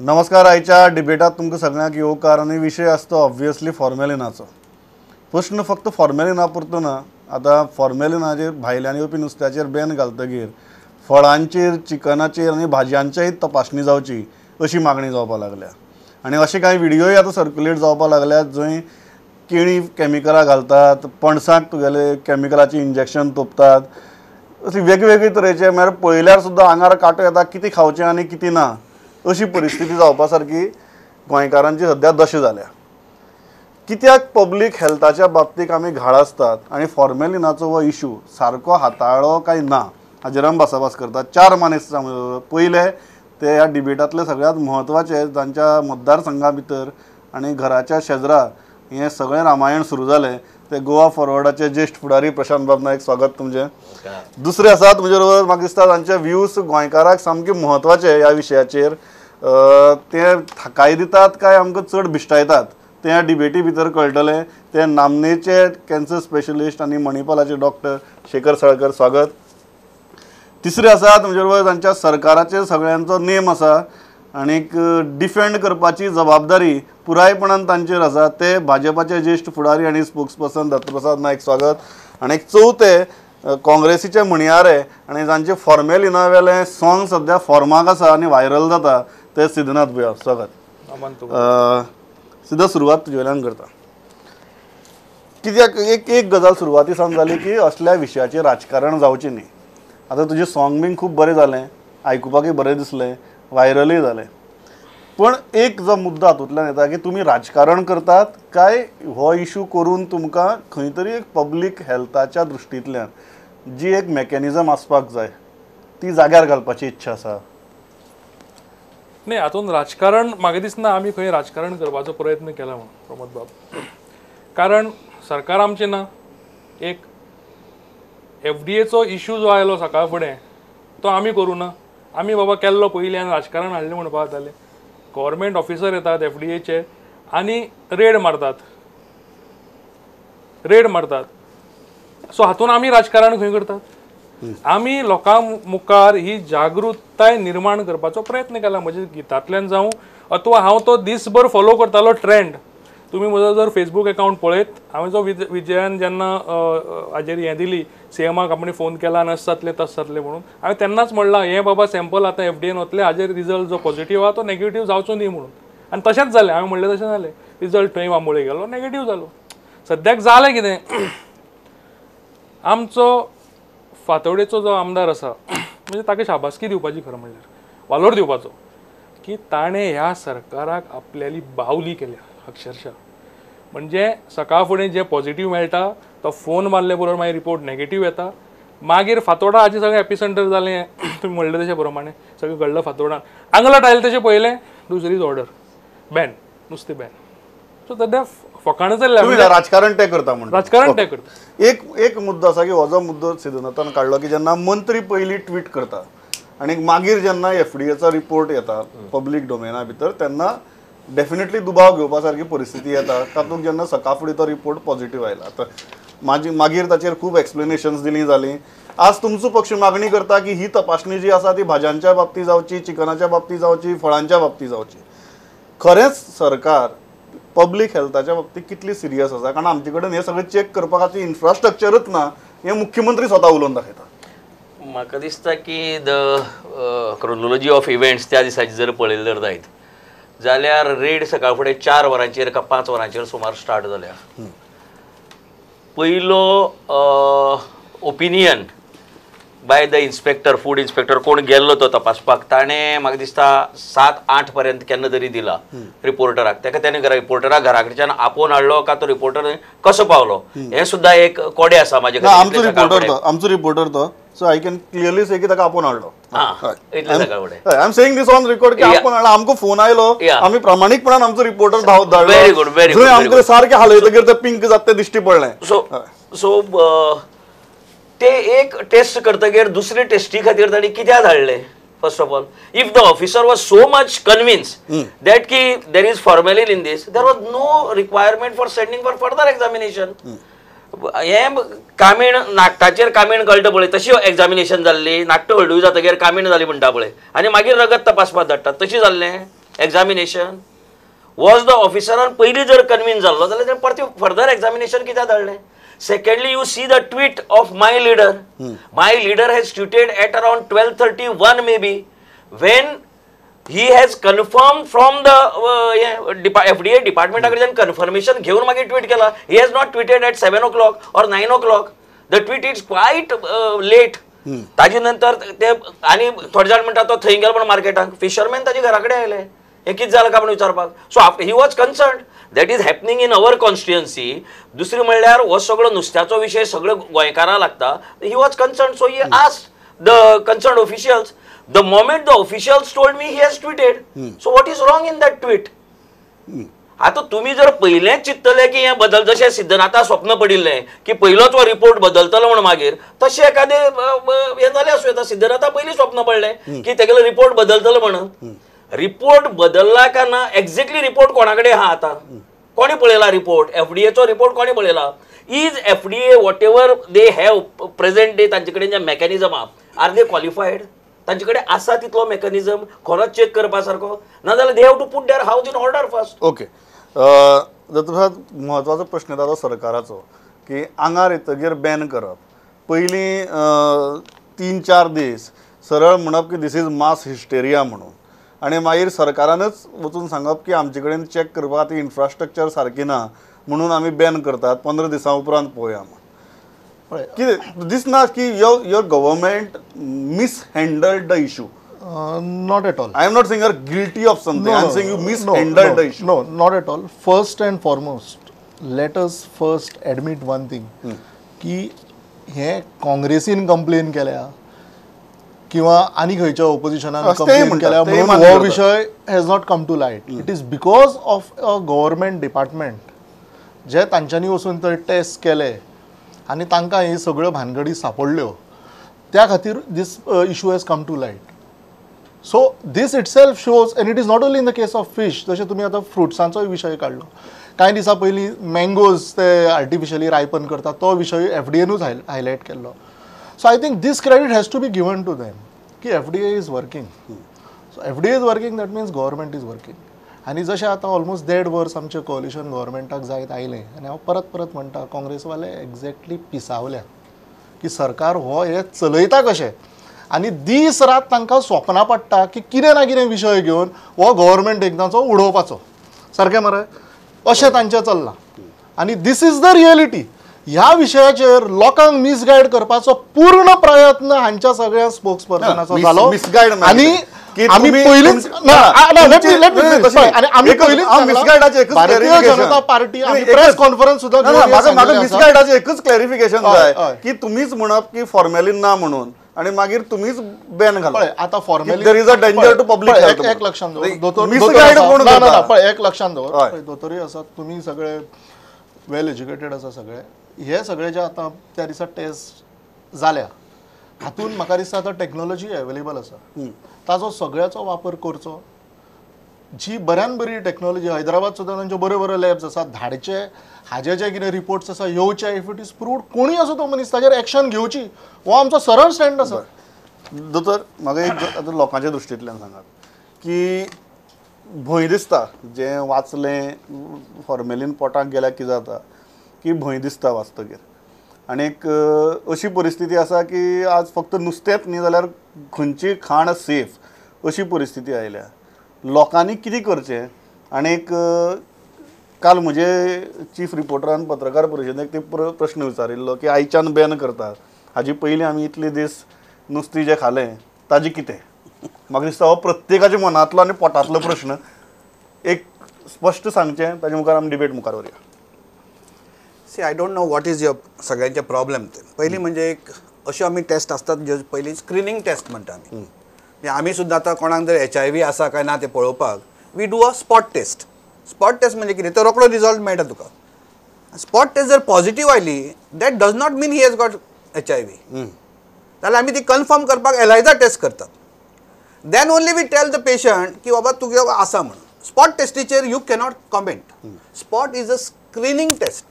नमस्कार. आयच्या डिबेटात तुमकां सगळ्यांक येवकार आनी विशय आसता ऑब्वियसली फॉर्मेलिनाचो. प्रश्न फक्त फॉर्मेलिना पुरतो ना. आतां फॉर्मेलिनाचेर भायल्यान येवपी नुस्त्याचेर बॅन घालतकीर फळांचेर, चिकनाचेर आनी भाजयांचेय तपासणी जावची अशी मागणी जावपाक लागल्या. आनी अशे कांय व्हिडियोय आतां सर्क्युलेट जावपाक लागल्यात जंय केळीं कॅमिकलां घालतात, पणसाक तुगेले कॅमिकलाचें इंजेक्शन तोपतात. अशी वेगवेगळे तरेचे म्हळ्यार पळयल्यार सुद्दां आंगार कांटो येता कितें खावचें आनी कितें ना अशी परिस्थिती जावपा सारकी गोंयकारांची सद्या दशा जाल्या. कित्याक पब्लीक हेल्थाच्या बाबतींत आमी घाळ आसतात आनी फॉर्मेलिनाचो हो इशू सारको हाताळ्ळो काय ना हाजेर आमी भासाभास करतात. 4 मानेस्त पयले ते ह्या डिबेटांतले सगळ्यांत म्हत्वाचे जांच्या मतदारसंघा भितर आनी घराच्या शेजरा हें सगळें रामायण सुरू जालें ते गोवा फॉरवर्डाचे ज्येश्ठ फुडारी प्रशांत बाब नायक. स्वागत तुमचें. दुसरे आसात म्हजे बरोबर. म्हाका दिसता तांचे व्ह्यूज गोंयकाराक सामके म्हत्वाचे ह्या विशयाचेर. ते थाकाय दितात काय आमकां चड भिश्टायतात तें ह्या डिबेटी भितर कळटलें. ते नामनेचे कॅन्सर स्पेशलिस्ट आनी मणिपालाचे डॉक्टर शेखर साळकर. स्वागत. तिसरे आसात म्हजे बरोबर तांच्या सरकाराचेर सगळ्यांचो नेम आसा आनीक डिफेंड करपाची जबाबदारी पुरायपणान तांचेर आसा ते भाजपाचे ज्येश्ठ फुडारी आनी स्पोक्सपर्सन दत्तप्रसाद नायक. स्वागत. आनी एक चवथे काँग्रेसीचे म्हणयारे आनी जांचे फॉर्मेलिना वेलें सॉंग सद्या फॉर्माक आसा आनी व्हायरल जाता ते सिद्धनाथ भुयार. स्वागत. सिद्धा सुरवात तुजे वयल्यान करता. कित्याक एक गजाल सुरवाती सावन जाली की असल्या विशयाचेर राजकारण जावचें न्ही. आतां तुजें सॉंग बीन खूब बरें जालें, आयकुपाकय बरें दिसलें, व्हायरलय जालें. पण एक जो मुद्दो हातूंतल्यान येता की तुमी राजकारण करतात काय हो इशू करून तुमकां खंय तरी एक पब्लीक हेल्थाच्या दृश्टींतल्यान जी एक मेकॅनिझम आसपाक जाय ती जाग्यार घालपाची इच्छा आसा. नाही, हातूंत राजकारण म्हाका दिसना आमी खंय राजकारण करपाचो प्रयत्न केला म्हणून प्रमोद बाब. कारण सरकार आमचें ना. एक FDAचो इशू जो आयलो सकाळ फुडें तो आमी करूं ना. आमी बाबा केल्लो पयलीं आनी राजकारण हाडलें म्हणपाक जातालें. गव्हर्मेंट ऑफिसर येतात FDAचे आनी रेड मारतात. सो हातूंत आमी राजकारण खंय करतात. आमी लोकां मुखार ही जागृताय निर्माण करपाचो प्रयत्न केला. म्हज्या गितांतल्यान जावं अथवा हांव तो दिसभर फॉलो करतालो ट्रेंड. तुमी म्हजो जर फेसबूक अकावंट पळयत, हांवें जो विजयान जेन्ना हाजेर हें दिली CMाक आपणे फोन केला नस जातलें तस जातलें म्हणून हांवें तेन्नाच म्हणलां हें बाबा सॅम्पल आतां FDAन वतलें, हाजेर रिजल्ट जो पॉझिटिव्ह आहा तो नेगेटिव्ह जावचो न्ही म्हणून. आनी तशेंच जालें. हांवें म्हणलें तशें जालें. रिजल्ट थंय बांबोळे गेलो, नेगेटिव्ह जालो. सद्याक जालें कितें, आमचो फातोडेचो जो आमदार आसा म्हणजे ताका शाबासकी दिवपाची खरें म्हणल्यार वालोर दिवपाचो की ताणें ह्या सरकाराक आपल्याली बावली केल्या अक्षरशा. म्हणजे सकाळ फुडें जे पॉझिटिव्ह मेळटा तो फोन मारले बरोबर मागीर रिपोर्ट नेगेटिव्ह येता. मागीर फातोडा हाचें सगळें एपिसेंटर जालें. तुमी म्हणलें तशें प्रमाणें सगळें घडलं फातोडान. आंगलाट आयलें तशें पयलें दुसरीच ऑर्डर बॅन, नुस्तें बॅन. सो सद्या फकाण जाल्ल्या राजकारण ते करता म्हणून राजकारण ते करता. एक मुद्दो आसा की हो जो मुद्दो सिद्धनाथान काडलो की जेन्ना मंत्री पयलीं ट्वीट करता आनी मागीर जेन्ना FDAचो रिपोर्ट येता पब्लीक डोमेना भितर तेन्ना डेफिनेटली दुबाव घेवपा सारकी परिस्थिती येता. तातूंत जेन्ना सकाळ फुडें तो रिपोर्ट पॉझिटिव्ह आयला आतां मागीर ताचेर खूब एक्सप्लेनेशन्स दिलीं जालीं. आज तुमचो पक्ष मागणी करता की ही तपासणी जी आसा ती भाज्यांच्या बाबतींत जावची, चिकनाच्या बाबतींत जावची, फळांच्या बाबतींत जावची. खरेंच सरकार पब्लीक हेल्थाच्या बाबतींत कितली सिरियस आसा? कारण आमचे कडेन हें सगळें चॅक करपा खातीर इन्फ्रास्ट्रक्चरच ना हें मुख्यमंत्री स्वता उलोवन दाखयता. म्हाका दिसता की द क्रोनोलॉजी ऑफ इव्हेंट्स त्या दिसाची जर पळयलें जर जायत जाल्यार रेड सकाळ फुडें 4 वरांचेर का 5 वरांचेर सुमार स्टार्ट जाल्या. पयलो opinion by the inspector, food inspector कोण गेल्लो तो तपासपाक, ताणें म्हाका दिसता 7-8 पर्यंत केन्ना तरी दिला रिपोर्टराक. ताका ताणें रिपोर्टराक घरा कडच्यान आपोवन हाडलो का तो रिपोर्टर कसो पावलो हें सुद्दां एक कोडे आसा म्हाजे कडेन. आमचो रिपोर्टर तो. सो आय कॅन क्लियरली से की ताका आपोवन हाडलो. I am saying this on record की आपोवन हाडला. आमकां फोन आयलो, आमी प्रामाणीकपणान आमचो रिपोर्टर धाडलो. Very good, very good. आमकां सारकें हालयतकीर ते पिंक जाता तें दिश्टी पडलें. सो ते एक टेस्ट करतकीर दुसरे टेस्टी खातीर ताणी कित्याक धाडले? First of all, if the officer was so much convince that की there is formalin in these, there was no requirement for sending for further examination. हें कामीण नाकटाचेर कामीण कळटा पळय तशी एक्झामिनेशन जाल्ली. नाकटां हळडूय जातकीर कामीण जाली म्हणटा पळय आनी मागीर रगत तपासपाक धाडटात तशें जाल्लें. एग्जामिनेशन वॉज द ऑफिसरान पयलीं जर कन्विन्स जाल्लो जाल्यार तेणें परती फर्दर एग्जामिनेशन कित्याक धाडलें. Secondly you see the tweet of my leader. My leader has tweeted at around 12:31 may be Wien he has confirmed from the FDA डिपार्टमेंटा कडल्यान कन्फर्मेशन घेवन मागीर ट्वीट केला. he has not tweeted at 7 o'clock or 9 o'clock. the tweet is quite late. ताजे नंतर ते आनी थोडे जाण म्हणटा तो थंय गेलो पण मार्केटाक फिशरमॅन ताजे घरा कडेन आयले हे कितें जालें काय म्हणून विचारपाक. So he was concern that is happening in our constituency. दुसरी म्हणल्यार हो सगळो नुस्त्याचो विशय सगळ्यो गोंयकारांक लागता. He was concern so he asked the concern officials. The moment the officials told me he has tweeted. So what is wrong in that tweet? आता तुम्ही जर पहिलेच चित्तले की हे बदल जशें सिद्धनाथा स्वप्न पडिल्लें की पयलोच हो रिपोर्ट बदलतलो म्हणून मागीर तशें एखादें हें जालें आसूं येता. सिद्धनाथा पयलीं स्वप्न पडलें की तेगेलो रिपोर्ट बदलतलो म्हणून. रिपोर्ट बदलला का ना एक्झॅक्टली रिपोर्ट कोणा कडेन आहा आतां कोणी पळयला रिपोर्ट. एफडीएचो रिपोर्ट कोणी पळयला. Is FDA what ever they have present day तांचे कडेन जे मेकॅनिझम आहा आर दे क्वॉलिफायड. तांचे कडेन आसा तितलो मेकॅनिझम खरोच चेक करपा सारको नाजाल्यार they have to put their house in order first. Okay म्हत्वाचो प्रश्न येता तो सरकाराचो की आंगार येतगीर बॅन करप. पयलीं 3-4 दीस सरळ म्हणप की दीस इज मास हिस्टेरिया म्हणून आनी मागीर सरकारानच वचून सांगप की आमचे कडेन चॅक करपा ती इन्फ्रास्ट्रक्चर सारकी ना म्हणून आमी बॅन करतात 15 दिसां उपरांत पळोवया. कितें दिसना की your government mishandled the issue? Not at all. I am not saying you are guilty of something. I am saying you mishandled the issue. No, not at all. First and foremost, let us first admit one thing. की हे काँग्रेसीन complain केल्या किंवा आनी खंयच्या ऑपोजिशनान complain केल्या म्हणून हो विशय has not come to light. It is because of a government department जे तांच्यांनी वचून थंय टेस्ट केले आनी तांकां ही सगळ्यो भानगडी सापडल्यो त्या खातीर this issue has come to light. So this itself shows and it is not only in the case of fish. जशें तुमी आतां फ्रुट्सांचोय विशय काडलो. कांय दिसा पयलीं मँगोज ते आर्टिफिशली रायपन करतात तो विशय एफडीएनूच हायलायट केल्लो. So I think this credit has to be given to them की FDA is working. So FDA is working that means government is working. आनी जशें आतां ऑलमोस्ट 1.5 वर्स आमचें कॉलिशन गव्हर्मेंटाक जायत आयलें आनी हांव परत परत म्हणटा काँग्रेसवाले एक्झॅक्टली पिसावल्या की सरकार हो हे चलयता कशें आनी दीस रात तांकां स्वप्नां पडटा की कितें ना कितें विशय घेवन हो गव्हर्मेंट एकदांचो उडोवपाचो सारकें मरे अशें तांचें चल्लां. आनी दीस इज द रियलिटी. ह्या विशयाचेर लोकांक मिसगायड करपाचो पूर्ण प्रयत्न हांच्या सगळ्या स्पोक्स पर्सनाचो जालो. आनी आमी पयलींच भारतीय जनता पार्टी आमी प्रेस कॉन्फरन्स सुद्दां म्हाका मिसगायडाचें एकच क्लॅरिफिकेशन जाय की तुमीच म्हणप की फॉर्मेलिन ना म्हणून आनी मागीर तुमीच बॅन घालप. आतां formalin there is a danger to public health. एक लक्षात दवर मिसगायड कोण करता एक लक्षात दवर दोतोरी आसात तुमी सगळे वेल एज्युकेटेड आसा सगळे. हे सगळे जे आतां त्या दिसा टेस्ट जाल्या हातून म्हाका दिसता आतां टॅक्नॉलॉजी अवेलेबल आसा ताजो सगळ्याचो वापर करचो. जी बऱ्यान बरी टॅक्नॉलॉजी हैदराबाद सुद्दां तांच्यो बऱ्यो बऱ्यो लॅब्स आसात. धाडचे हाजे जे कितें रिपोर्ट्स आसा येवचे इफ इट इज प्रूव्ड कोणी असो तो मनीस ताजेर एक्शन घेवची हो आमचो सरळ स्टँड आसा. दोतोर म्हाका एक आतां लोकांच्या दृश्टींतल्यान सांगात की भंय दिसता जें वाचलें फॉर्मेलीन पोटाक गेल्यार कितें जाता की भंय दिसता वाचतकीर. आनीक अशी परिस्थिती आसा की आज फक्त नुस्तेंच न्ही जाल्यार खंयची खाण सेफ अशी परिस्थिती आयल्या. लोकांनी कितें करचें. आनीक काल म्हजे चीफ रिपोर्टरान पत्रकार परिशदेक ते प्रश्न विचारिल्लो की आयच्यान बॅन करतात हाजी पयलीं आमी इतले दीस नुस्तें जें खालें ताजें कितें. म्हाका दिसता हो प्रत्येकाच्या मनांतलो आनी पोटांतलो प्रश्न एक स्पश्ट सांगचें ताजे मुखार आमी डिबेट मुखार व्हरया. See I don't know what is your सगळ्यांचे प्रॉब्लेम. ते पयलीं म्हणजे एक अश्यो आमी टेस्ट आसतात ज्यो पयलीं स्क्रिनींग टेस्ट म्हणटा आमी. आमी सुद्दां आतां कोणाक जर HIV आसा काय ना तें पळोवपाक we do a spot test. Spot test म्हणजे कितें तो रोखडो रिजल्ट मेळटा तुका. स्पॉट टेस्ट जर पॉझिटिव्ह आयली that does not mean he has got HIV जाल्यार आमी ती कन्फर्म करपाक एलायझा टेस्ट करतात. Then only we tell the patient की बाबा तुगे आसा म्हणून. स्पॉट टेस्टीचेर you cannot comment. Spot is a screening test.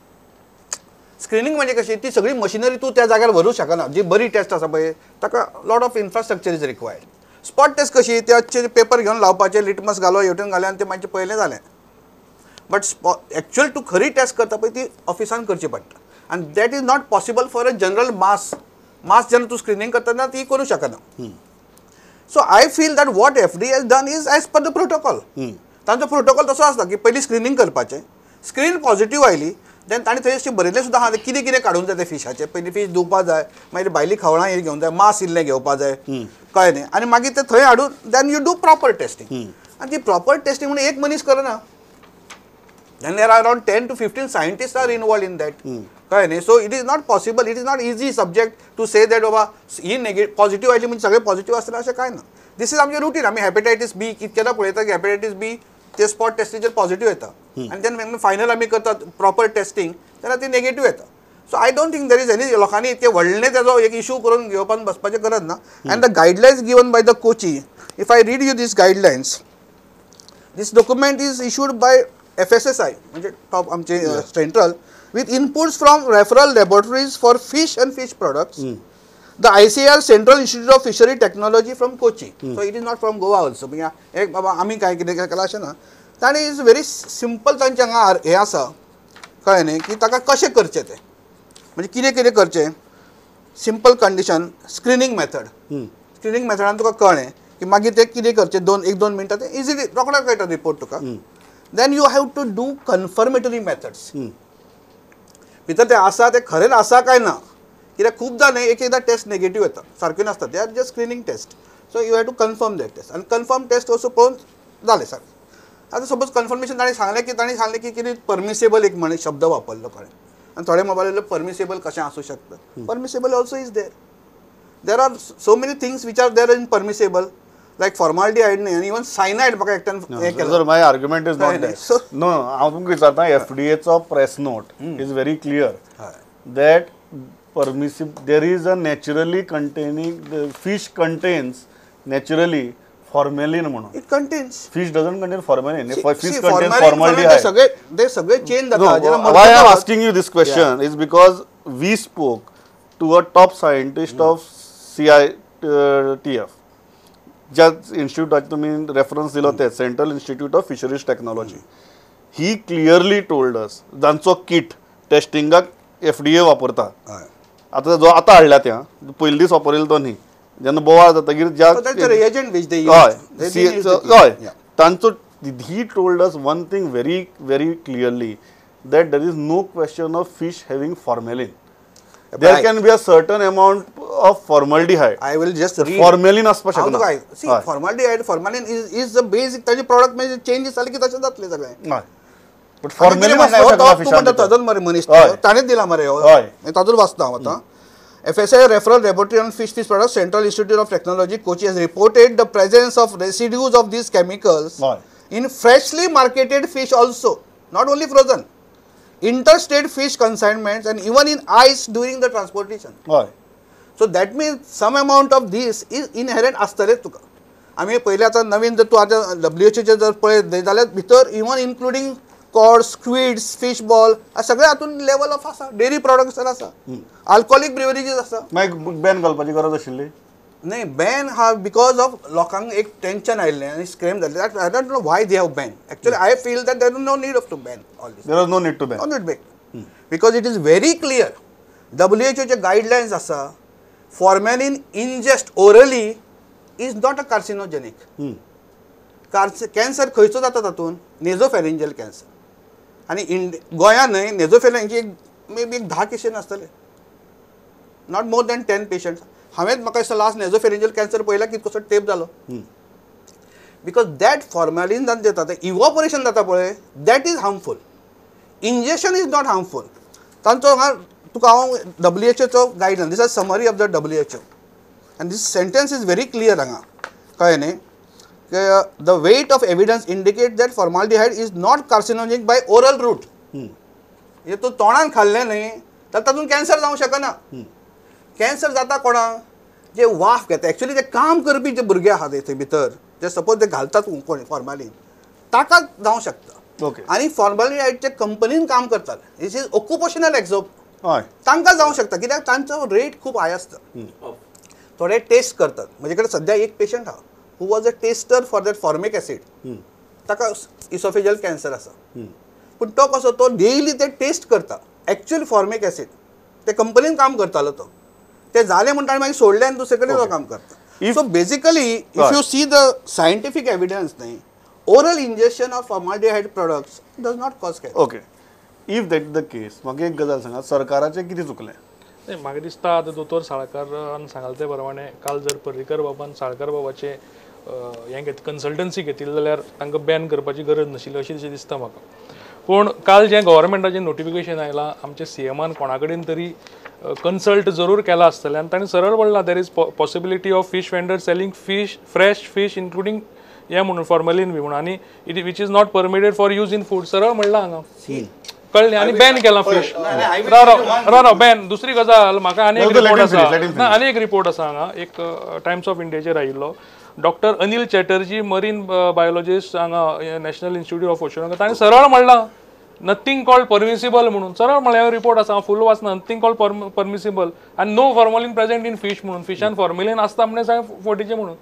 Screening म्हणजे कशी ती सगळी मशिनरी तूं त्या जाग्यार व्हरूंक शकना. जी बरी टेस्ट आसा पळय ताका lot of infrastructure is required. Spot test कशी ते पेपर घेवन लावपाचे लिटमस घालो हेवटेन घाले आनी ते मागीर पयलें जालें बट एक्चुअल तूं खरी टेस्ट करता पळय ती ऑफिसान करची पडटा आनी that is not possible for a general mass जेन्ना तूं स्क्रिनींग करतना ती करूं शकना so I feel that what FDA has done is as per the protocol तांचो प्रोटोकॉल तसो आसता की पयलीं स्क्रिनींग करपाचें स्क्रीन पॉझिटिव्ह आयली देन ताणें थंय अशें बरयलें सुद्दां आहा कितें कितें काडूंक जाय ते फिशाचे पयलीं फीश धुवपा जाय मागीर भायलीं खावळां हे घेवंक जाय मांस इल्लें घेवपा जाय कळ्ळें न्ही आनी मागीर ते थंय हाडून then you do proper testing आनी ती प्रॉपर टेस्टींग म्हणून एक मनीस करना then there are around 10 to 15 scientist are involved in that कळ्ळें न्ही so it is not possible it is not easy subject to say that बाबा ही पॉझिटिव्ह आयली म्हणजे सगळे पॉझिटिव्ह आसतलें अशें कांय ना दीस इज आमचें रुटीन आमी हेपेटायटीस बी कितकेदां पळयता की हेपेटायटीस बी ते स्पॉट टेस्टीचेर पॉझिटिव्ह येता आनी तेन्ना फायनल आमी करतात प्रॉपर टेस्टींग तेन्ना ती नेगेटिव्ह येता so I don't think there is any लोकांनी इतके व्हडलें तेजो एक इशू करून घेवपान बसपाचें गरज ना and the guidelines given by the Kochi if I read you these guidelines this document is issued by FSSI म्हणजे टॉप आमचे central with inputs from referral laboratories for fish and fish products the ICAR central institute of fishery technology from Kochi so it is not from Goa also म्हणजे एक बाबा आमी काय कितें केलां अशें ना ताणें इज व्हेरी सिंपल तांचें हांगा हें आसा कळ्ळें न्ही की ताका कशें करचें तें म्हणजे कितें कितें करचें सिंपल कंडिशन स्क्रिनींग मेथडान तुका कळ्ळें की मागीर तें कितें करचें 1-2 मिनटां तें इजिली रोखडो कळटा रिपोर्ट तुका then you have to do confirmatory methods भितर तें आसा तें खरेंच आसा काय ना कित्याक खूबदां न्ही एकदां टेस्ट नेगेटीव येता सारक्यो नासता they are just screening test so you have to confirm that test आनी कन्फर्म टेस्ट असो पळोवन जालें सारकें आतां सपोज कन्फर्मेशन ताणें सांगलें की कितें परमिसेबल एक म्हण शब्द वापरलो कळ्ळें आनी थोडे मोबायलार परमिसेबल कशें आसूं शकता permissible also is there are so many things which are there in permissible like formaldehyde न्ही आनी इवन सायनायड म्हाका एकट्यान हें केलें my argument is not that no हांव तुमकां विचारता FDAचो press note is very clear that permissible there is a naturally containing the fish contains naturally formalin म्हणून it contains fish doesn't contain formalin if fish see, contains formaldehyde they सगळे change जाता why I am asking you this question is because we spoke to a top scientist of CITF ज्या इन्स्टिट्यूटाचे तुम्ही reference दिलो ते central institute of fisheries technology he clearly told us जांचो kit टेस्टिंगाक FDA वापरता आता जो आता हाडल्या त्या पयले दीस वापरिल्लो तो न्ही जेन्ना बोवाळ जातकीर ज्या हय तांचो he told us one thing very very clearly that there is no question of fish having formalin there can be a certain amount of formaldehyde I will just formalin आसपाक शकना see formaldehyde formalin is the basic ताजे product म्हणजे change जाले की तशें जातलें सगळें but formalin आसपाक शकना फिशान ताजो मरे मनीस ताणेच दिला मरे ताजो वाचता हांव आतां FSI referral laboratory on fish products Central Institute of Technology Kochi has reported the presence of residues of these chemicals in freshly marketed fish also not only frozen interstate fish consignments and even in ice during the transportation so that means some amount of this is inherent आसतलेच तुका आमी पयले आतां नवीन जर तूं आतां WHO चे जर पळयत जाल्यार भितर even including cod squids fish ball सगळे हातून लेवल ऑफ आसा डेरी प्रोडक्ट्स आसा अल्कोहोलिक ब्रिवरेजीस आसा मागीर बॅन घालपाची गरज आशिल्ली नाही बॅन हा बिकॉज ऑफ लोकांक एक टेन्शन आयिल्लें आनी स्क्रॅम जाल्लें I don't know why they have ban actually I feel that there is no need of to ban all this there is no need to ban not ban because it is very clear WHO चे guidelines आसा formalin ingest orally is not a carcinogenic cancer खंयचो जाता तातूंत nasopharyngeal cancer आनी गोंयांत न्हय nasopharyngeal may be 10 cases आसतले not more than 10 patients हांवेंच म्हाका दिसता लास्ट नेझोफॅरिंजियल कॅन्सर पळयला कितकोसो टेप जालो बिकॉज दॅट फॉर्मेलिन जाता तें इवॉपरेशन जाता पळय that is harmful injection is not harmful तांचो हांगा तुका हांव WHO guideline these are summary of the WHO आनी दीस सेंटेन्स इज व्हेरी क्लियर हांगा कळ्ळें न्ही the weight of evidence indicates that formaldehyde is not carcinogenic by oral route हे तूं तोंडान खाल्लें न्ही जाल्यार तातूंत कॅन्सर जावंक शकना कॅन्सर जाता कोणाक जे वाफ घेता एक्चुअली ते काम करपी जे भुरगे आहात थंय भितर जे सपोज ते घालतात कोण फॉर्मालिन ताका जावंक शकता आनी फॉर्मालिनहायडचे कंपनीन काम करतात दिस इज ऑक्युपेशनल एक्झॉप तांकां जावंक शकता कित्याक तांचो रेट खूब हाय आसता थोडे टेस्ट करतात म्हजे कडेन सद्या एक पेशंट आहा who was a tester for that formic acid ताका इसोफेजल कॅन्सर आसा पूण तो कसो तो डेली ते टेस्ट करता एक्चुअल फॉर्मिक एसीड ते कंपनीन काम करतालो तो ते जालें म्हणटा आनी मागीर सोडलें आनी दुसरे कडेन तो काम करता so basically if you see the scientific evidence न्ही oral injection of formaldehyde products does not cause cancer. Okay if that is the case म्हाका एक गजाल सांगात सरकाराचें कितें चुकलें? नाही म्हाका दिसता आतां दोतोर साळकारान सांगला ते प्रमाणे काल जर पर्रीकर बाबान साळकार बाबाचे हें कन्सल्टन्सी घेतिल्ली जाल्यार तांकां बॅन करपाची गरज नाशिल्ली अशें दिसता म्हाका. पूण काल जें गव्हर्मेंटाचें नोटिफिकेशन आयलां आमच्या सीएमान कोणा कडेन तरी कन्सल्ट जरूर केला आसतलें आनी ताणें सरळ म्हणलां there is possibility of fish vendor selling fish fresh fish including हें म्हणून फॉर्मलीन बी म्हणून आनी it which is not permitted for use in food सरळ म्हणलां हांगा कळ्ळें आनी बॅन केला फीश. राव बॅन. दुसरी गजाल म्हाका आनी एक रिपोर्ट आसा आनी एक रिपोर्ट आसा हांगा एक टायम्स ऑफ इंडियाचेर आयिल्लो doctor Anil Chatterjee marine biologist हांगा नॅशनल इन्स्टिट्यूट ऑफ ओशनाक ताणें सरळ म्हणलां नथींग कॉल्ड परमिसिबल म्हणून सरळ म्हणल्यार रिपोर्ट आसा फूल वाचना नथींग कॉल्ड परमिसिबल आनी no formalin present in fish म्हणून फिशान फॉर्मलिन आसता म्हणजे सांग फोटीचे म्हणून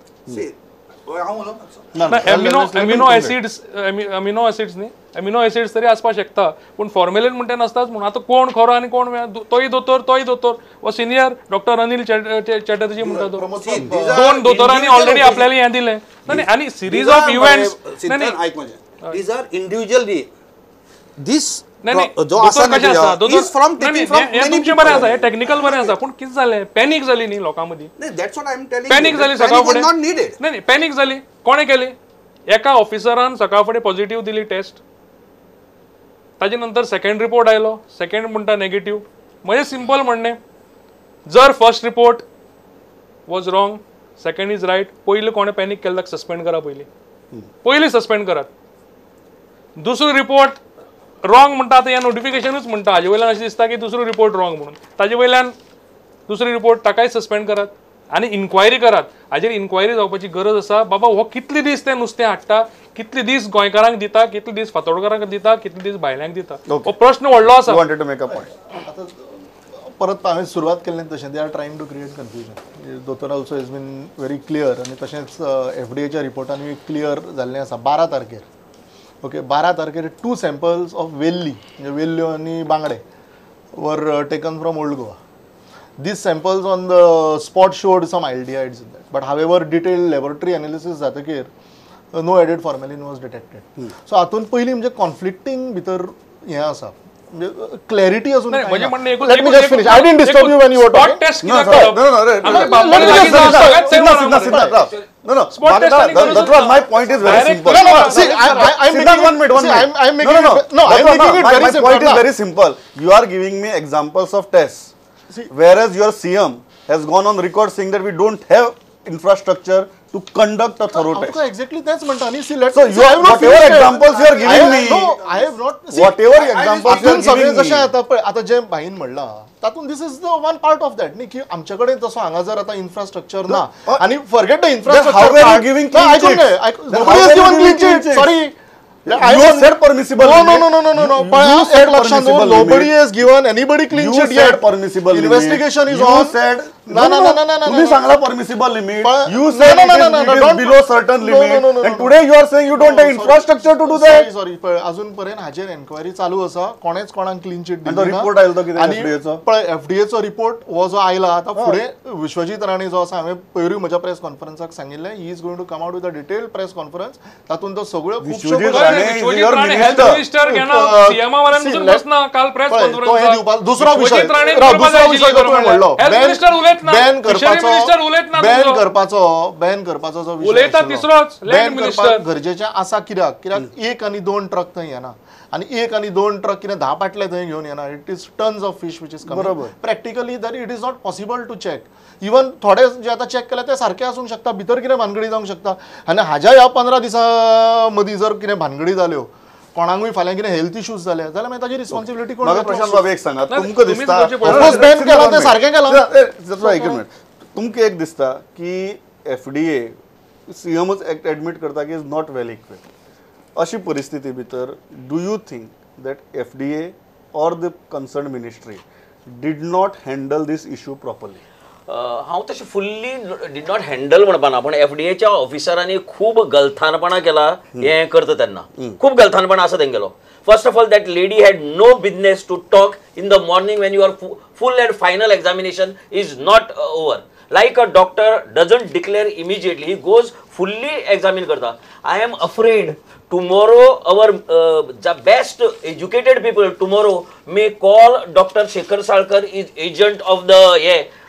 अमिनो एसिड्स न्ही अमिनो एसिड्स तरी आसपाक शकता पूण फॉर्मेलिन म्हणटा नसताच म्हणून आतां कोण खरो आनी कोण तोय दोतोर वो सिनियर डॉक्टर अनिल चॅटर्जी म्हणटा तो दोन दोतोरांनी ऑलरेडी आपल्याला हें दिलें आनी series of events these are individual this technical बरें आसा पूण कितें जालें पॅनीक जाली न्ही लोकां मदीं पॅनीक जाली सकाळ फुडें नाही पॅनीक जाली कोणें केली एका ऑफिसरान सकाळ फुडें पॉझिटिव्ह दिली टेस्ट ताजे नंतर सेकंड रिपोर्ट आयलो सेकंड म्हणटा नेगेटिव्ह म्हणजे सिंपल म्हणणें जर first report was wrong second is right पयलीं कोणें पॅनीक केल्लो ताका सस्पेंड करा पयलीं सस्पेंड करात दुसरो रिपोर्ट रॉंग म्हणटा आतां हें नोटिफिकेशनूच म्हणटा हाजे वयल्यान अशें दिसता की दुसरो रिपोर्ट रॉंग म्हणून ताजे वयल्यान दुसरी रिपोर्ट ताकाय सस्पेंड करात आनी इन्क्वायरी करात हाजेर इन्क्वायरी जावपाची गरज आसा बाबा हो कितले दीस तें नुस्तें हाडटा कितले दीस गोंयकारांक दिता कितले दीस फातोडकारांक दिता कितले दीस भायल्यांक दिता हो प्रश्न व्हडलो आसा. परत हांवें सुरवात केल्लें तशें they are trying to create confusion दोतोर also is been very clear आनी तशेंच FDA रिपोर्टान क्लियर जाल्लें आसा 12 तारखेर ओके 12 तारखेर 2 सॅम्पल्स ऑफ वेल्ली म्हणजे वेल्ल्यो आनी बांगडे were taken from Old Goa. These samples on the spot showed some aldehydes in that. But however, detailed laboratory analysis जातकीर no added formalin was detected. So हातून पयलीं म्हणजे conflicting भितर हें आसा म्हणजे क्लॅरिटी अजून let me just finish. I didn't disturb you when you were talking. Test No, that's what my point is very simple. See, I'm making one minute. I'm making it. No, I'm making it very simple. My point is very simple. You are giving me examples of tests. Whereas your CM has gone on record saying that we don't have infrastructure to conduct a thorough test. Exactly, that's Mantani. See, let's. So whatever examples you are giving me, no, I have not. Whatever examples you are giving me. आता जे भाईन म्हणला तातून this is the one part of that न्ही की आमचे कडेन तसो हांगा जर आता इन्फ्रास्ट्रक्चर ना आणि forget the infrastructure how are you giving clean chits? Sorry. You said permissible. No. You said permissible limit. Nobody has given anybody clean You chit said yet. permissible limit. Investigation is You on. said No. तुम्ही सांगला permissible limit. You No, said no, it is below certain limit. No. And today you are saying you don't have infrastructure to do that. Sorry. अजून पर्यंत हाजेर enquiry चालू आसा कोणेच कोणाक clean chit आणि तो report आयलो तो कितें FDA चो? पण FDA चो रिपोर्ट हो जो आयला आता फुडें विश्वजीत राणे जो आसा हांवें पयरूय म्हज्या प्रेस कॉन्फरन्साक सांगिल्लें he is going to come out with a detailed press conference तातूंत तो सगळ्यो Vishwajit Rane is your health minister. Minister घेना सीएमा वाल्यान प्रश्न काल प्रेस कॉन्फरन्स दुसरो विषय म्हणलो बॅन करपाचो जो विषय उलयता तिसरोच लँड मिनिस्टर गरजेचें आसा कित्याक एक आनी दोन ट्रक थंय येना आनी एक आनी दोन ट्रक कितें 10 पाटले थंय घेवन येना it is tons of fish which is coming practically that it is not possible to check even थोडे जे आतां चॅक केले ते सारखे आसूंक शकता भितर कितें भानगडी जावंक शकता आनी हाज्या ह्या 15 दिसां मदीं जर कितें भानगडी जाल्यो कोणाकूय फाल्यां कितें हेल्थ इश्यूज जाले जाल्यार मागीर ताची रिस्पॉन्सिबिलिटी कोण प्रशांत बाबा एक सांगात तुमकां दिसता बॅन केला ते सारकें केलां एक मिनिट तुमकां एक दिसता की FDA सीएमच एडमिट करता की इज नॉट वेल इक्विप्ड अशी परिस्थिती भितर do you think that FDA or the concerned ministry did not handle this issue properly? हांव तशें फुल्ली डीड नॉट हँडल म्हणपा ना, पण FDAच्या ऑफिसरांनी खूब गलथानपणां केला हें करता तेन्ना. खूब गलथानपणां आसा तेंगेलो. First of all, that lady had no business to talk in the morning when your full and final examination is not over. Like a doctor doesn't declare immediately, he goes fully examine karta. I am afraid tomorrow our the best educated people tomorrow may call Dr. Shekhar Salkar is agent of the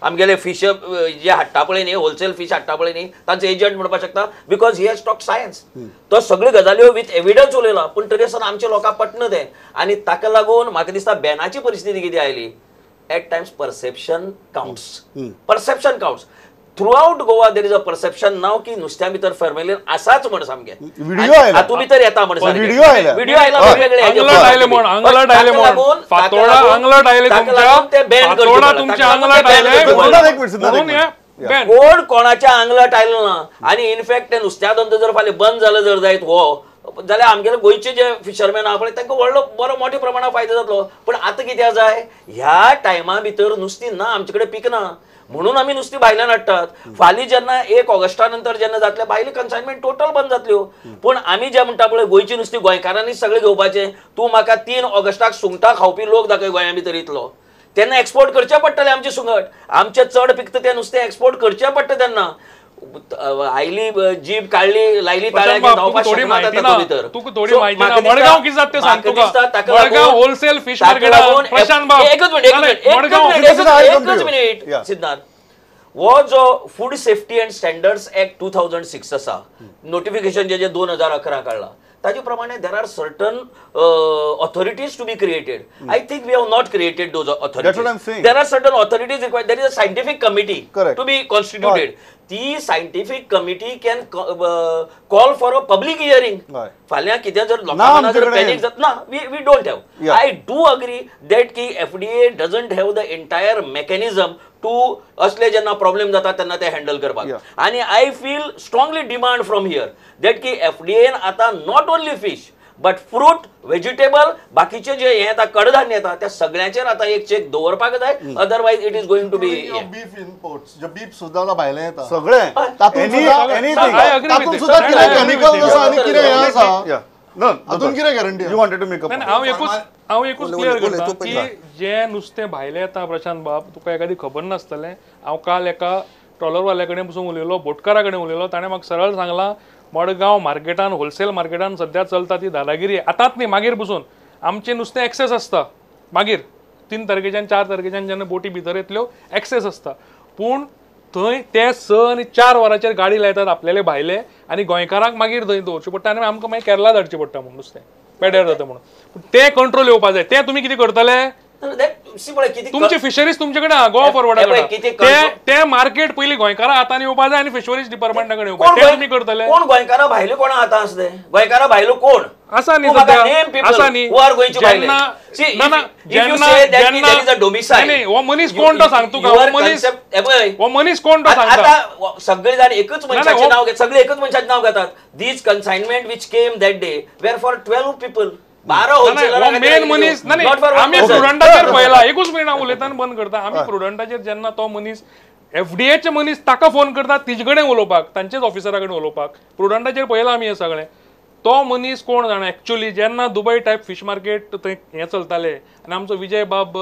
आमगेले fish जे हाडटा पळय न्ही, wholesale fish हाडटा पळय न्ही, तांचो agent म्हणपाक शकता, because he has talk science. तो सगळ्यो गजाल्यो विथ एविडन्स उलयला, पूण तरी आसतना आमच्या लोकांक पटना तें. आनी ताका लागून म्हाका दिसता बॅनाची परिस्थिती कितें oily. At times perception counts. Perception counts. Throughout Goa there is a perception now की नुस्त्या भितर फॉर्मेलिन आसाच म्हण सामके. व्हिडिओ आयला. हातू भितर येता म्हण सामके. व्हिडिओ आयला. व्हिडिओ आयला वेगवेगळे अंगलट आयले म्हण, अंगलट आयले म्हण. फातोडा अंगलट आयले तुमच्या. फातोडा तुमच्या अंगलट आयले. म्हणून हे बॅन. कोण कोणाच्या अंगलट आयलो ना. आणि इनफॅक्ट ते नुस्त्या धंदो जर फाल्यां बंद जालो जर जायत जाल्यार आमगेले गोंयचे जे फिशरमॅन आहा पळय तांकां व्हडलो बरो मोठ्या प्रमाणात फायदो जातलो. पण आतां कितें जाय, ह्या टायमा भितर नुस्तीं ना, आमचे कडेन पीक ना, म्हणून आमी नुस्तीं भायल्यान हाडटात. फालीं जेन्ना 1 ऑगस्टा नंतर जेन्ना जातले भायली कन्सायनमेंट टोटल बंद जातल्यो. पूण आमी जे म्हणटा पळय गोंयची नुस्तीं गोंयकारांनीच सगळें घेवपाचें. तूं म्हाका 3 ऑगस्टाक सुंगटां खावपी लोक दाखय गोंया भितर इतलो. तेन्ना एक्सपोर्ट करचें पडटलें आमचें सुंगट. आमचें चड पिकता तें नुस्तें एक्सपोर्ट करचें पडटा तेन्ना. आयली जीब काढली लायली ताळ्याक धांवपाक शकना तातूंत भितर. तुका थोडी माहिती ना. मडगांव कितें जाता तें सांग तुका. मडगांव होलसेल फिश मार्केटान प्रशांत बाब. एकच मिनिट सिद्धार्थ. हो जो food safety and standards act 2006 आसा, नोटिफिकेशन जे 2011 काढला, ताजे प्रमाणे there are certain authorities to be created. I think we have not created those authorities. There are certain authorities required. There is a scientific committee to be constituted. ती scientific committee can call for a public hearing. फाल्यां कितें जर लोकांना जर panic जाता ना, we don't have. I do agree that की FDA doesn't have the entire mechanism to असले जेन्ना प्रॉब्लेम जाता तेन्ना ते हँडल करपाक. आनी I feel strongly demand from here that की FDAन आतां not only fish but fruit, vegetable, बाकीचे जे हे येता कडधान्य येता त्या सगळ्यांचेर आतां एक चेक दवरपाक जाय. Otherwise it is going to be beef imports जे बीफ सुद्धा भायले येता सगळे तातूंत सुद्धा कितें केमिकल आसा आनी कितें हें आसा हातून कितें guarantee. You wanted to make up. हांव एकूच क्लियर करता की जे नुस्तें भायलें येता प्रशांत बाब, तुका एखादी खबर नासतलें. हांव काल एका ट्रॉलरवाल्या कडेन पसून उलयलो, बोटकारा कडेन उलयलो. ताणें म्हाका सरळ सांगलां मडगांव मार्केटान, होलसेल मार्केटान सद्या चलता ती दादागिरी आतांच न्ही, मागीर पसून आमचें नुस्तें एक्सेस आसता. मागीर 3 तारखेच्यान 4 तारखेच्यान जेन्ना बोटी भितर येतल्यो एक्सेस आसता. पूण थंय ते 6 आनी 4 वरांचेर गाडी लायतात आपल्याले भायले आनी गोंयकारांक मागीर थंय दवरचें पडटा आनी आमकां मागीर केरला धाडचें पडटा म्हणून नुस्तें पेड्यार जाता म्हणून. ते कंट्रोल येवपाक जाय. तें तुमी कितें करतले? तुमची फिशरीज तुमचे कडेन आहा गोवा फॉरवर्डा. ते मार्केट पयलीं गोंयकारां हातान येवपाक जाय आनी फिशरीज डिपार्टमेंटा कडेन येवपाक. ते तुमी करतले? कोण गोंयकारां भायले कोण हातां आसले? गोंयकारां भायलो कोण आसा न्ही सद्या? आसा न्ही. हो मनीस कोण तो सांग तुका. हो मनीस कोण तो सांगता. सगळे जाण एकच मनशाचें नांव घेतात. सगळे एकच मनशाचें नांव घेतात. These consignment which came that day were for 12 people. 12 men मनीस आमी प्रुडंटाचेर पळयला. एकूच मिनीट हांव उलयतना बंद करता. आमी प्रुडंटाचेर जेन्ना तो मनीस FDAचे मनीस ताका फोन करतात तिजे कडेन उलोवपाक, तांचेच ऑफिसरा कडेन उलोवपाक. प्रुडंटाचेर पळयलां आमी हें सगळें. तो मनीस कोण जाणा एक्चुअली जेन्ना दुबय टायप फिश मार्केट थंय हें चलतालें आनी आमचो विजय बाब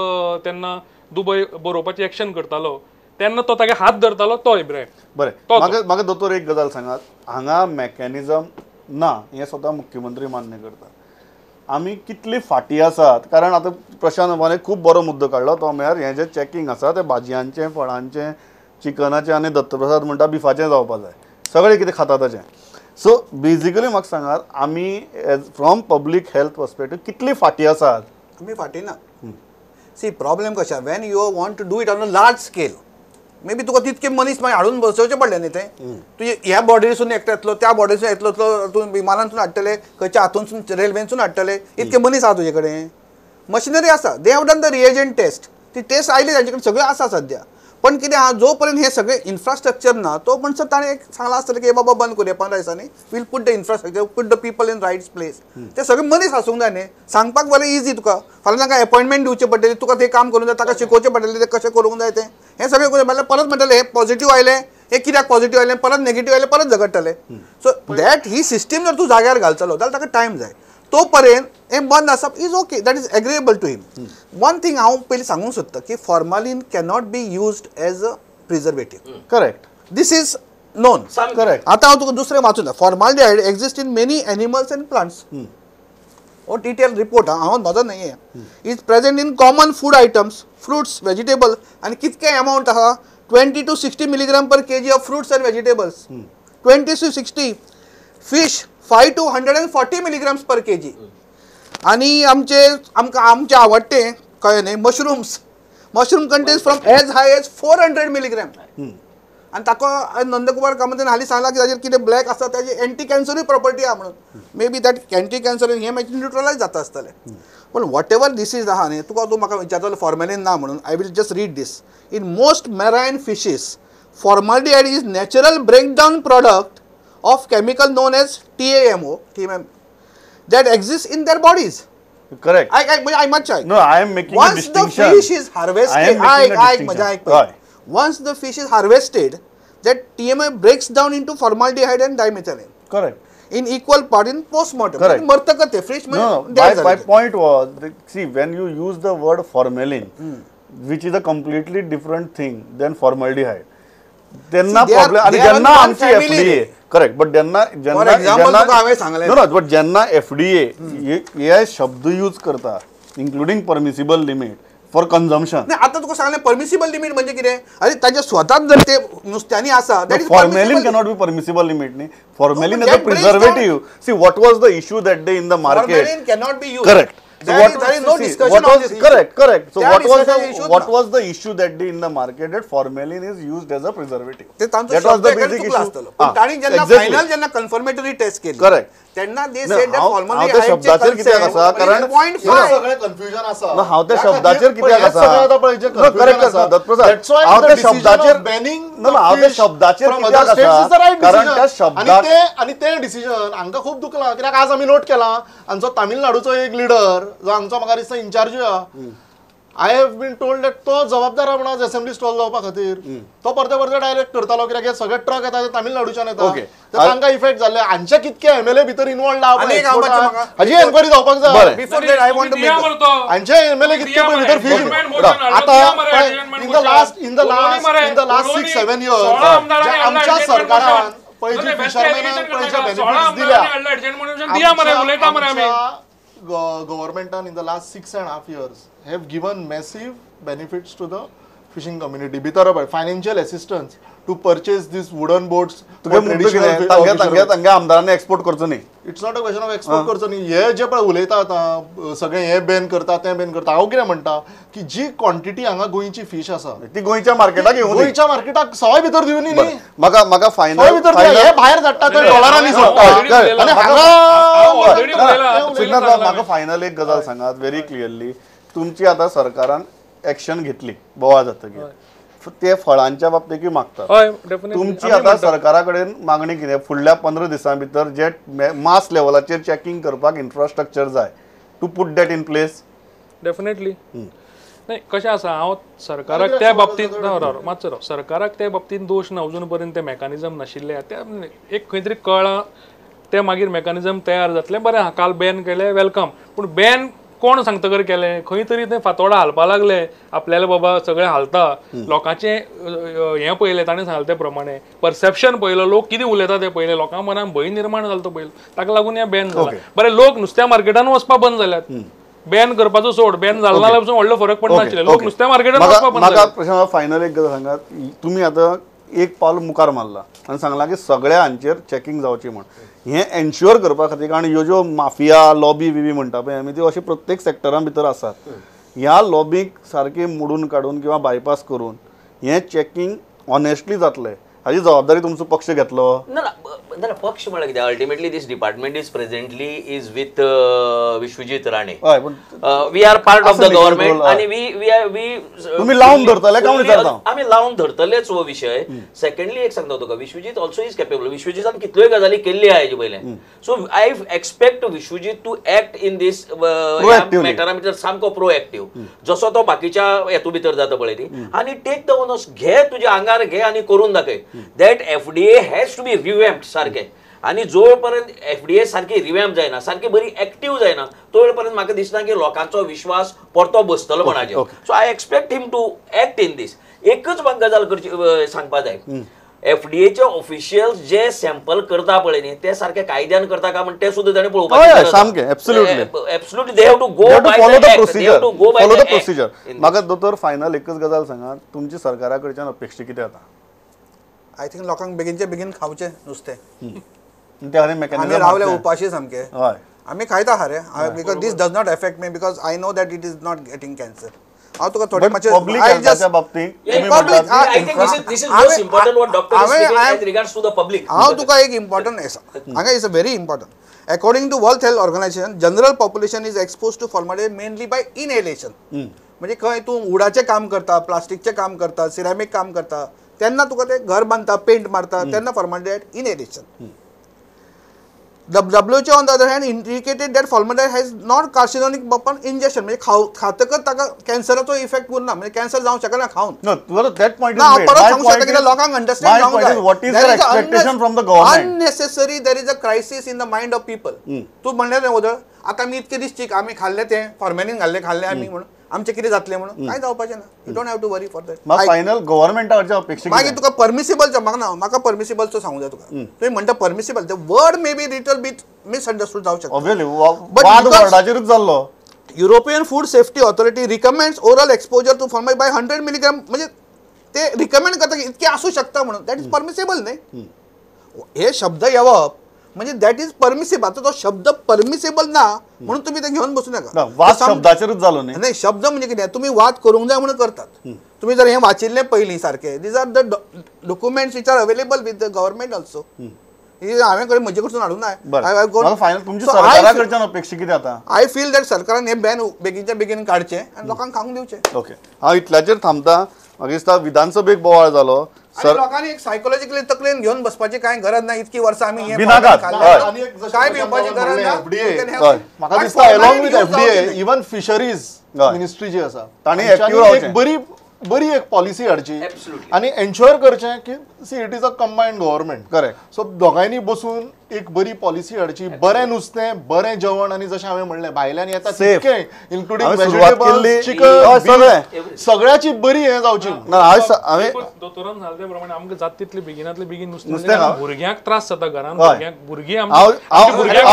तेन्ना दुबय बरोवपाची एक्शन करतालो तेन्ना तो तागे हात धरतालो तो इब्राहिम. बरें, म्हाका दोतोर एक गजाल सांगात. हांगा मेकॅनिझम ना हें स्वता मुख्यमंत्री मान्य करता. आमी कितली फाटी आसात. कारण आतां प्रशांत बाबान खूब बरो मुद्दो काडलो तो म्हळ्यार हें जें चॅकींग आसा तें भाजयांचें, फळांचें, चिकनाचें आनी दत्तप्रसाद म्हणटा बिफाचें जावपाक जाय. सगळें कितें खाता ताचें. सो बेजिकली म्हाका सांगात आमी फ्रॉम पब्लीक हेल्थ पर्सपेक्टीव कितली फाटी आसात. आमी फाटी ना. सी प्रॉब्लेम कशा when you want to do it on a large scale may be तुका तितके मनीस मागीर हाडून बसोवचे पडले न्ही ते. तुजे ह्या बॉर्डरीसून एकटो येतलो, त्या बॉर्डरीसून येतलो, तूं विमानांतून हाडटले, खंयच्या हातूंतसून रेल्वेसून हाडटले. इतके मनीस आहा तुजे कडेन. मशिनरी आसा. They have done the reagent test. ती टेस्ट आयली तांचे कडेन सगळ्यो आसा सद्या. पण कितें आहा जो पर्यंत हे सगळे इन्फ्रास्ट्रक्चर ना तो म्हणसर ताणें एक सांगला आसतलें की बाबा बंद करूया 15 दिसांनी will put the infrastructure put the people in right place ते सगळे मनीस आसूंक जाय न्ही सांगपाक बरें इजी तुका फाल्यां ताका अपॉइंटमेंट दिवची पडटली तुका ते काम करूंक जाय ताका शिकोवचें पडटलें ते कशें करूंक जाय तें हें सगळें करूं म्हणल्यार परत म्हणटलें हे पॉझिटिव्ह आयलें हे कित्याक पॉझिटिव्ह आयलें परत नेगेटिव्ह आयलें परत झगडटलें सो दॅट ही सिस्टीम जर तूं जाग्यार घालतलो जाल्यार ताका टायम जाय तो पर्यंत हें बंद आसप is okay that is agreeable to him one thing हांव पयलीं सांगूंक सोदतां की formalin cannot be used as a preservative correct this is known correct आता हांव तुका दुसरें वाचून formaldehyde exist in many animals and plants हो डिटेल रिपोर्ट हांव नजर नाही आहे is present in common food items fruits vegetable आनी कितके अमाउंट आहा 20 to 60 milligram per kg of fruits and vegetables 20 to 60 fish 5 to 140 milligrams per kg आणि आमचे आवडते कळ्ळें न्ही mushroom contains from as high as 400 milligram आणि ताका नंदकुमार कामतान हालीं सांगला की ताजेर कितें ब्लॅक आसा ताजी एंटी कॅन्सरूय प्रॉपर्टी आहा म्हणून may be that anti cancer हें मागीर न्यूट्रलायज जाता आसतलें पण वॉट एवर डिसीज आहा न्ही तूं म्हाका विचारतलो फॉर्मेलिन ना म्हणून I will just read this in most marine fishes formaldehyde is natural breakdown product of chemical known as TAMO that exists in their bodies. Correct. I must check. No, I am making a Once distinction. the fish is harvested, I am making a distinction. Right. Once the fish is harvested, that TMA breaks down into formaldehyde and dimethylene Correct. in equal part in postmortem. Correct. मरतकत fish No, my point was, see, when you use the word formalin, which is a completely different thing than formaldehyde, त्यांना problem आणि ज्यांना आमची FDA correct but ज्यांना ज्यांना FDA हे शब्द use करता including permissible limit for consumption आता तुका सांगले परमिसिबल लिमिट म्हणजे कितें अरे ताजे स्वताच जर ते नुस्त्यांनी आसा that is formalin cannot be permissible limit न्ही formalin is a preservative see what was the issue that day in the market formalin cannot be used correct So there is no discussion on this issue. Correct. So That what was the issue that day in the market that formalin is used as a preservative? That was the basic issue. पण ताणी जेन्ना final जेन्ना confirmatory taste केली correct तेन्ना they said that formalin हांव त्या शब्दाचेर कित्याक आसा कारण सगळे कन्फ्युजन आसा हांव त्या शब्दाचेर कित्याक आसा करेक्ट आसा दत्तप्रसाद हांव त्या शब्दाचेर हांव त्या शब्दाचेर कित्याक आसा कारण त्या शब्दाक आणि ते डिसिजन हांकां खूब दुखला कित्याक आज आमी नोट केला आमचो तामिळनाडूचो एक लिडर जो हांगचो म्हाका दिसता इंचार्ज आहा I have been told that तो जबाबदार आहा म्हणून असेंब्ली स्टॉल जावपा खातीर तो परते डायरेक्ट करतालो कित्याक हे सगळे ट्रक येता ते तामिळनाडूच्यान येता तांकां इफेक्ट जाल्ले हांचे कितके MLA भितर इन्वॉल्ड आहा हाजी एन्क्वायरी जावपाक जाय before that I want to make हांचे MLA कितके पळय भितर फीज आता इन द लास्ट 6-7 इयर्स आमच्या सरकारान पळय जी फिशरमॅनांक पळय जे बेनिफिट्स दिल्या government in the last 6.5 years have given massive benefits to the fishing community भितर financial assistance to purchase these wooden boats तांगे आमदारांनी एक्सपोर्ट करचो न्ही it's not a question of export करचो न्ही हे जे पळय उलयता आतां सगळे हे बॅन करता ते बॅन करता हांव कितें म्हणटा की जी क्वॉन्टिटी हांगा गोंयची फिश आसा ती गोंयच्या मार्केटाक येवं गोंयच्या मार्केटाक सवाय भितर दिवनी न्ही म्हाका फायनल भितर हे भायर धाडटा ते डॉलरांनी सोडटा आनी हांगा म्हाका फायनल एक गजाल सांगात व्हेरी क्लियरली तुमची आता सरकारान एक्शन घेतली बोवाळ जातकीर ते फळांच्या बाबतीतूय मागतात तुमची आता सरकारा कडेन मागणी कितें फुडल्या 15 दिसां भितर जे मास लेवलाचेर चॅकिंग करपाक इन्फ्रास्ट्रक्चर जाय to put that in place definitely नाही कशें आसा हांव सरकाराक त्या बाबतींत मातसो राव सरकाराक त्या बाबतींत दोश ना अजून पर्यंत ते मेकानिझम नाशिल्ले ते एक खंय तरी कळ्ळां ते मागीर मेकानिझम तयार जातले बरें हा काल बॅन केले वेलकम पूण बॅन कोण सांगतकर केलें खंय तरी ते फातोडा हालपा लागले आपल्याला बाबा सगळें हालता लोकांचें हें पळयलें ताणें सांगलें ते प्रमाणे परसेप्शन पळयलो लोक कितें उलयता तें पळयलें लोकां मनान भंय निर्माण जालो तो पळयलो ताका लागून हें बॅन जाला बरें लोक नुस्त्या मार्केटान वचपाक बंद जाल्यात बॅन करपाचो सोड बॅन जालो ना जाल्यार व्हडलो फरक पडनाशिल्ले लोक नुस्त्या मार्केटान वचपाक बंद म्हाका प्रश्न फायनल एक गजाल सांगात तुमी आतां एक पावल मुखार मारला आनी सांगला की सगळ्या हांचेर चॅकिंग जावची म्हण हें एन्श्युअर करपा खातीर कारण ह्यो ज्यो माफिया लॉबी बिबी म्हणटा पळय आमी त्यो अशें प्रत्येक सेक्टरान भितर आसात ह्या लॉबीक सारके मोडून काडून किंवा बायपास करून हें चॅकिंग ऑनेस्टली जातलें हाची जबाबदारी तुमचो पक्ष घेतलो ना ना पक्ष म्हळ्यार कितें ultimately this department is presently is with Vishwajit Rane. हय पण we are part of the असं गव्हर्नमेंट control, आणि वी तुम्ही लावून धरतले काय विचारता? आम्ही लावून धरतलेच हो विषय. सेकंडली एक सांगता तुका, विश्वजीत ऑल्सो इज केपेबल. विश्वजीतान कितल्योय गजाली केल्ली आहा हेजे पयले. So I expect Vishwajit to act in this मॅटरा भितर सामको प्रोएक्टिव्ह, जसो तो बाकीच्या हेतू भितर जाता पळय ती. आणि टेक द ओनर्स, घे तुज्या आंगार घे आणि करून दाखय. दॅट FDA हॅज टू बी रिवॅम्प्ड सारखे. आणि जो पर्यंत FDA सारखी रिवॅम्प जायना, सारखी बरी एक्टिव्ह जायना, तो वेळ पर्यंत म्हाका दिसना की लोकांचो विश्वास परतो बसतलो कोणाचेर. So I expect him to act in this. एकच म्हाका गजाल करची सांगपा जाय, FDAचे ऑफिशियल्स जे सॅम्पल करता पळय न्ही ते सारखे कायद्यान करता का म्हण ते सुद्दां ताणें पळोवपाक सामकें absolutely they have to go by follow the the procedure. म्हाका दोतोर फायनल एकच गजाल सांगात, तुमची सरकारा कडच्यान अपेक्षा कितें आतां? आय थिंक लोकांक बेगीनचे बेगीन खावचें नुस्तें. ते आमी मेकॅनिझम रावले उपाशी सामके. हय आमी खायता खरे, because this does not affect me, because I know that it is not getting cancer. हांव तुका थोडे मातशें पब्लीक हेल्थाच्या बाबतींत तुम्ही public- म्हणटात I think this is most important what doctor is speaking as regards to the public. हांव तुका एक important हांगा is a very important. According to world health organisation, general population is expose to formalin mainly by inhalation. म्हणजे खंय तूं उडाचें काम करता, प्लास्टिकचें काम करता, सिरामीक काम करता, तेन्ना तुका ते घर बांदता, पेंट मारता, तेन्ना फॉर्मॅलिन inhalation. WHO on the other hand indicated that formaldehyde has not carcinogenic upon ingestion. म्हणजे खातकच ताका कॅन्सराचो इफेक्ट उरना, म्हणजे कॅन्सर जावंक शकना खावन. No, that point is ना, हांव made. परत My सांगूंक point शकता कित्याक is- लोकांक अंडरस्टँड my जावंक point जाय. is what is their expectation from the government? Unnecessary there is a crisis in the mind of people. तूं म्हणलें न्ही वदळ, आतां आमी इतके दीस चीक आमी खाल्ले तें फॉर्मेलिन खाल्ले आमी म्हणून आमचें कितें जातलें म्हणून काय जावपाचें ना. You don't have to worry for that. म्हाका फायनल गव्हर्नमेंटा कडच्या अपेक्षा मागीर तुका परमिसिबलचो म्हाका परमिसिबलचो सांगूंक जाय तुका. तुवें म्हणटा permissible, the word may be little bit misunderstood जावंक शकता. ऑब्वियसली But वाद because- वर्डाचेरूच जाल्लो. European food safety authority recommends oral exposure to formalin by 100 milligram. म्हणजे ते रिकमेंड करता की इतके आसूं शकता म्हणून. दॅट इज परमिसिबल न्ही. हे शब्द येवप म्हणजे दॅट इज परमिसिबल. आता तो शब्द परमिसिबल ना म्हणून तुम्ही ते घेऊन बसू नका. वाद शब्दाचेरूच जालो न्ही. नाही, शब्द म्हणजे कितें, तुम्ही वाद करूंक जाय म्हणून करतात. तुम्ही जर हे वाचिल्ले पयलीं सारखे, these are the documents which are available with the government also. हांवें कडेन म्हजे कडसून हाडूंक मला फायनल तुमची नाय. सरकारा कडच्यान अपेक्षा कितें आतां? आय फील दॅट सरकारान हे बॅन बेगीनच्या बेगीन काडचें आनी लोकांक खावंक दिवचें. ओके, हांव इतल्याचेर थांबता. म्हाका दिसता विधानसभेक बोवाळ जालो. आनी लोकांनी एक सायकोलॉजिकली तकलेन घेवन बसपाची कांय गरज ना. इतकी वर्सां आमी हे बिनाकात. खाल्लें. हय. आणि एक जशें काय प्रशांत भिवपाची रावत गरज म्हणलें, ना. FDA, You can have हय. it. म्हाका But दिसता formalin अलॉंग विथ use जावंक FDA जाय. इवन फिशरीज हय. मिनिस्ट्री जी आसा तांणी तांच्यांनी active एक रावचें. बरी एक पॉलिसी हाडची Absolutely. आणि एन्श्योर करचें की see it is a combined government. Correct. So दोगांयनी बसून एक बरी पॉलिसी हाडची. बरें नुस्तें, बरें जेवण, आणि जशें हांवें म्हणलें भायल्यान येता Safe. तितकें इन्क्लुडींग हांवें सुरवात केल्ली. हय, चिकन, सगळें. सगळ्याची बरी हें जावची. ना, हांवें दोतोरान सांगले त्या प्रमाणे आमकां जात तितले बेगिनातले बेगीन नुस्तें नुस्तें खावप. भुरग्यांक त्रास जाता घरान. हय. भुरगीं हांव भुरग्यांक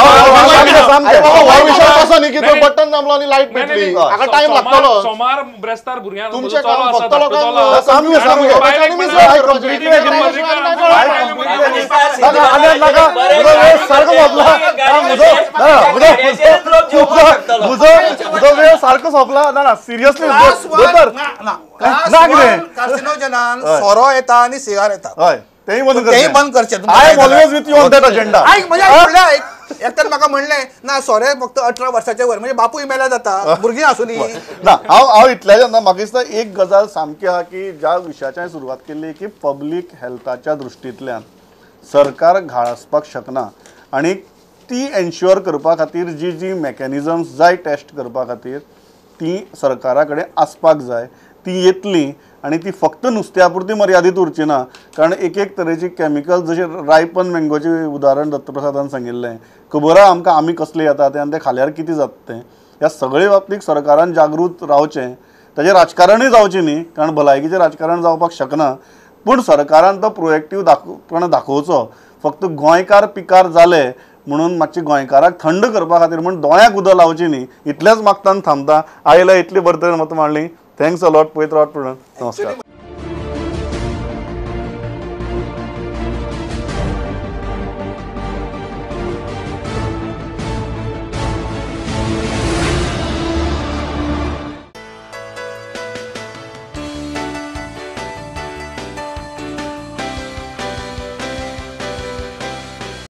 अरे बाबा, हो विषय कसो न्ही की तो बटन दामलो आणि लायट पेटली. हाका टायम लागतलो. सोमार ब्रेस्तार भुरग्यांक तुमचें चलो काम आसा, फक्त धाकटो लोकांक चलो आसा. सामकें, सामकें. बायलेक I म्हणल्यार completely भुरगीं agree. भुरगीं म्हजो वेळ सारको सोंपला. ना सिरियसली दोतोर ना कितें. कार्सिनोजनान सोरो येता आनी सिगार येता. हय, तेंय बंद तेंय करचें. बंद करचें. I am always with you on that agenda. एकतर म्हाका म्हणलें ना सोरे फक्त 18 वर्साचे वयर, म्हणजे बापूय मेला जाता, भुरगीं आसुनी. ना, हांव इतल्याच्यान ना, म्हाका दिसता एक गजाल सामकी आहा की ज्या विशयाची हांवें सुरवात केल्ली की पब्लीक हेल्थाच्या दृश्टींतल्यान सरकार घाळसपाक शकना. आनी ती एन्श्योर करपा खातीर जी जी मॅकॅनिझम्स जाय टेस्ट करपा खातीर ती सरकारा कडेन आसपाक जाय. ती येतली आणि ती फक्त नुस्त्या पुरती मर्यादीत उरची ना. कारण एक एक तरेची कॅमिकल्स, जशें रायपन मँगोचें उदाहरण दत्तप्रसादान सांगिल्लें, खबर आहा आमकां आमी कसले येता तें आनी तें खाल्यार कितें जाता तें. ह्या सगळे बाबतींत सरकारान जागृत रावचें. ताचें राजकारणूय जावचें न्ही, कारण भलायकीचें राजकारण जावपाक शकना. पूण सरकारान तो प्रोएक्टीव दाखोवचो. फक्त गोंयकार पिकार जाले म्हणून मातशें गोंयकाराक थंड करपा खातीर म्हण दोळ्याक उदक लावचें न्ही. इतलेंच मागता आनी थांबता. आयला इतली बरी तरेन मतां मांडली. Thanks a lot. पळयत रावत. नमस्कार.